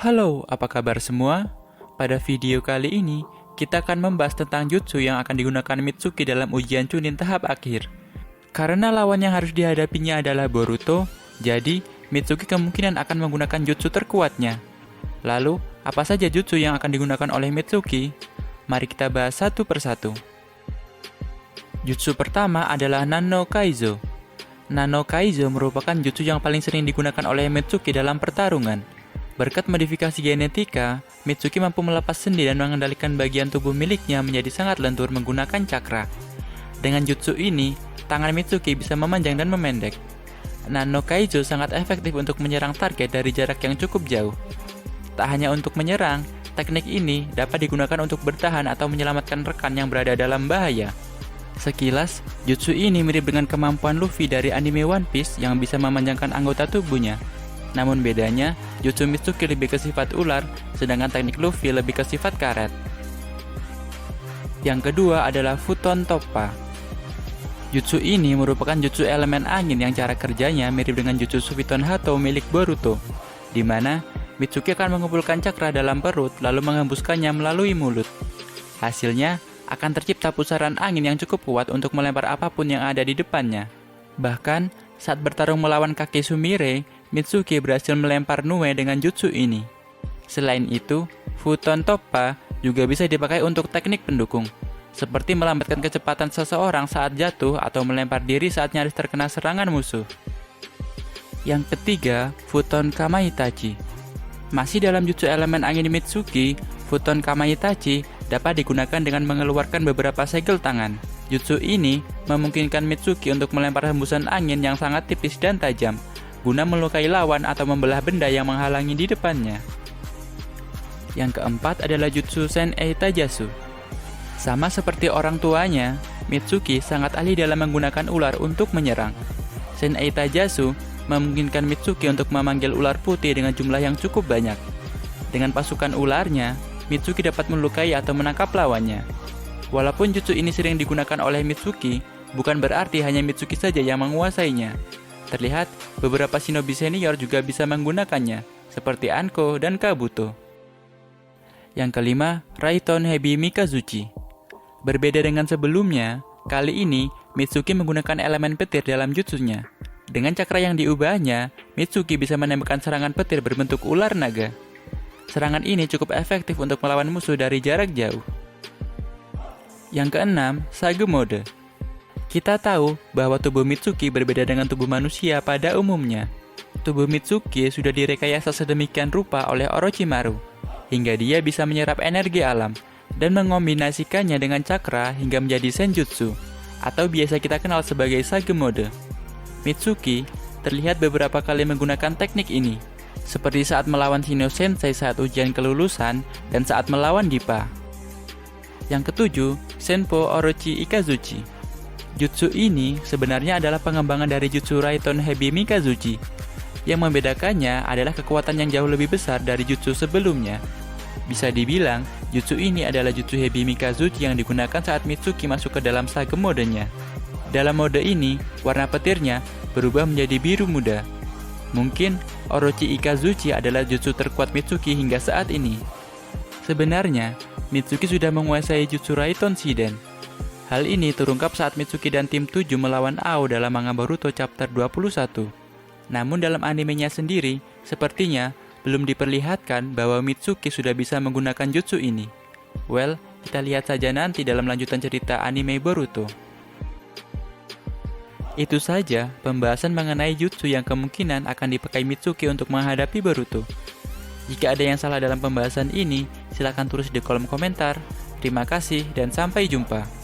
Halo, apa kabar semua? Pada video kali ini, kita akan membahas tentang jutsu yang akan digunakan Mitsuki dalam ujian Chunin tahap akhir. Karena lawan yang harus dihadapinya adalah Boruto, jadi Mitsuki kemungkinan akan menggunakan jutsu terkuatnya. Lalu, apa saja jutsu yang akan digunakan oleh Mitsuki? Mari kita bahas satu persatu. Jutsu pertama adalah Nano Kaizo. Nano Kaizo merupakan jutsu yang paling sering digunakan oleh Mitsuki dalam pertarungan. Berkat modifikasi genetika, Mitsuki mampu melepas sendi dan mengendalikan bagian tubuh miliknya menjadi sangat lentur menggunakan cakra. Dengan jutsu ini, tangan Mitsuki bisa memanjang dan memendek. Nano Kaizo sangat efektif untuk menyerang target dari jarak yang cukup jauh. Tak hanya untuk menyerang, teknik ini dapat digunakan untuk bertahan atau menyelamatkan rekan yang berada dalam bahaya. Sekilas, jutsu ini mirip dengan kemampuan Luffy dari anime One Piece yang bisa memanjangkan anggota tubuhnya. Namun bedanya, jutsu Mitsuki lebih ke sifat ular, sedangkan teknik Luffy lebih ke sifat karet. Yang kedua adalah Futon Toppa. Jutsu ini merupakan jutsu elemen angin yang cara kerjanya mirip dengan jutsu Suiton Hato milik Boruto, di mana Mitsuki akan mengumpulkan cakra dalam perut lalu menghembuskannya melalui mulut. Hasilnya akan tercipta pusaran angin yang cukup kuat untuk melempar apapun yang ada di depannya. Bahkan, saat bertarung melawan kakek Sumire, Mitsuki berhasil melempar Nue dengan jutsu ini. Selain itu, Futon Toppa juga bisa dipakai untuk teknik pendukung, seperti melambatkan kecepatan seseorang saat jatuh atau melempar diri saat nyaris terkena serangan musuh. Yang ketiga, Futon Kamaitachi. Masih dalam jutsu elemen angin Mitsuki, Futon Kamaitachi dapat digunakan dengan mengeluarkan beberapa segel tangan. Jutsu ini memungkinkan Mitsuki untuk melempar hembusan angin yang sangat tipis dan tajam, guna melukai lawan atau membelah benda yang menghalangi di depannya. Yang keempat adalah jutsu Sen'ei Taijutsu. Sama seperti orang tuanya, Mitsuki sangat ahli dalam menggunakan ular untuk menyerang. Sen'ei Taijutsu memungkinkan Mitsuki untuk memanggil ular putih dengan jumlah yang cukup banyak. Dengan pasukan ularnya, Mitsuki dapat melukai atau menangkap lawannya. Walaupun jutsu ini sering digunakan oleh Mitsuki, bukan berarti hanya Mitsuki saja yang menguasainya. Terlihat, beberapa shinobi senior juga bisa menggunakannya, seperti Anko dan Kabuto. Yang kelima, Raiton Hebi Mikazuchi. Berbeda dengan sebelumnya, kali ini Mitsuki menggunakan elemen petir dalam jutsunya. Dengan cakra yang diubahnya, Mitsuki bisa menembakkan serangan petir berbentuk ular naga. Serangan ini cukup efektif untuk melawan musuh dari jarak jauh. Yang keenam, Sage Mode. Kita tahu bahwa tubuh Mitsuki berbeda dengan tubuh manusia pada umumnya. Tubuh Mitsuki sudah direkayasa sedemikian rupa oleh Orochimaru, hingga dia bisa menyerap energi alam dan mengombinasikannya dengan cakra hingga menjadi senjutsu, atau biasa kita kenal sebagai Sage Mode. Mitsuki terlihat beberapa kali menggunakan teknik ini, seperti saat melawan Shino Sensei saat ujian kelulusan dan saat melawan Dippa. Yang ketujuh, Senpo Orochi Ikazuchi. Jutsu ini sebenarnya adalah pengembangan dari jutsu Raiton Hebi Mikazuchi. Yang membedakannya adalah kekuatan yang jauh lebih besar dari jutsu sebelumnya. Bisa dibilang, jutsu ini adalah jutsu Hebi Mikazuchi yang digunakan saat Mitsuki masuk ke dalam Sage Mode-nya. Dalam mode ini, warna petirnya berubah menjadi biru muda. Mungkin Orochi Ikazuchi adalah jutsu terkuat Mitsuki hingga saat ini. Sebenarnya, Mitsuki sudah menguasai jutsu Raiton Shiden. Hal ini terungkap saat Mitsuki dan tim 7 melawan Ao dalam manga Boruto chapter 21. Namun dalam animenya sendiri, sepertinya belum diperlihatkan bahwa Mitsuki sudah bisa menggunakan jutsu ini. Well, kita lihat saja nanti dalam lanjutan cerita anime Boruto. Itu saja pembahasan mengenai jutsu yang kemungkinan akan dipakai Mitsuki untuk menghadapi Boruto. Jika ada yang salah dalam pembahasan ini, silakan tulis di kolom komentar. Terima kasih dan sampai jumpa.